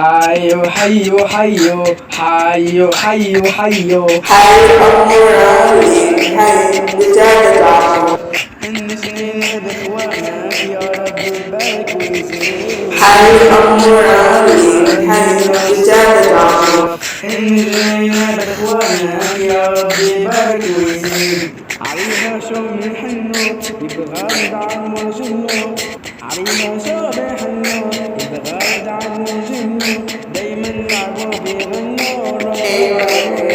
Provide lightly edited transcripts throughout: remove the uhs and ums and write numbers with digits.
حي حي حي حي حي حي حي أمور عليم حي بجابة عمر النسينا بإخوانك يا رب بارك وزيد حي أمور عليم حي بجابة عمر النسينا بإخوانك يا رب بارك وزيد علينا شوم الحنو يبغى يدعم وجنو علينا شوم الحنو يبغى يدعم وجنو دايما نعبر بيغنوا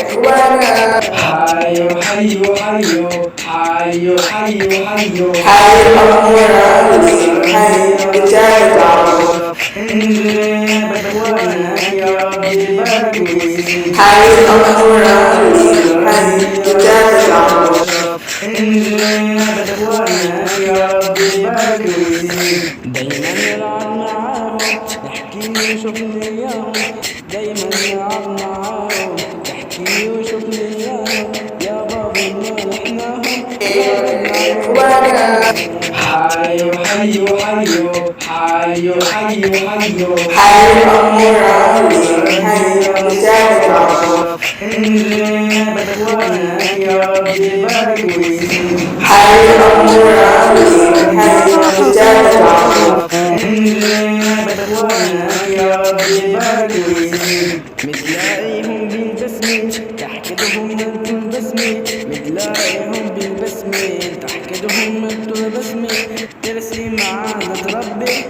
إخوانا حي حي حي حي حي حي حي أمور عليم حي بجابة عمر انزلنا بإخوانك يا ربي بارك وزيد حي أمور عليم حي بجابة عمر انزلنا بإخوانك يا ربي بارك وزيد دايما نلعب معاهم نحكي ونشوف اياهم دايما نلعب معاهم نحكي ونشوف اياهم يا بابا ما نحناهم إخوانا حي حي حي حي حي حي حي أمور عليم حي بجابة عمر انزلنا بإخوانك يا ربي بارك وزيد حي أمور عليم حي بجابة عمر انزلنا بإخوانك يا ربي بارك وزيد متلاقيهم بالبسمة تحكدهم انتو البسمة متلاقيهم بالبسمة تحكدهم انتو البسمة ترسي معانا تربي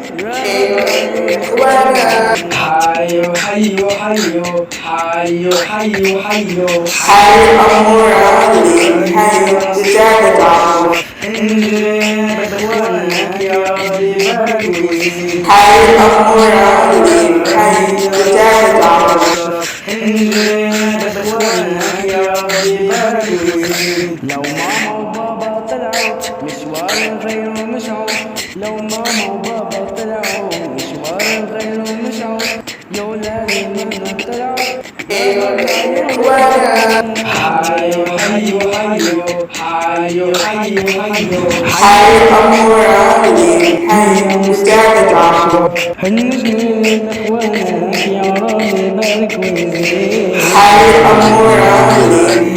إخوانا حي حي حي حي حي حي حي أمور عليم حي بجابة عمر انزلنا بإخوانك يا ربي بارك وزيد حي أمور عليم حي بجابة عمر انزلنا بإخوانك يا ربي بارك وزيد لو ماما وبابا طلعوا مشوار غير مشعور لو ماما وبابا طلعوا مشوار غير مشعور يا ولادي منا طلعوا إخوانا حي حي حي حي حي حي حي أمور عليم حي بجابة عمر هنجمين اخوانك يا رب بارك وزيد حي أمور عليم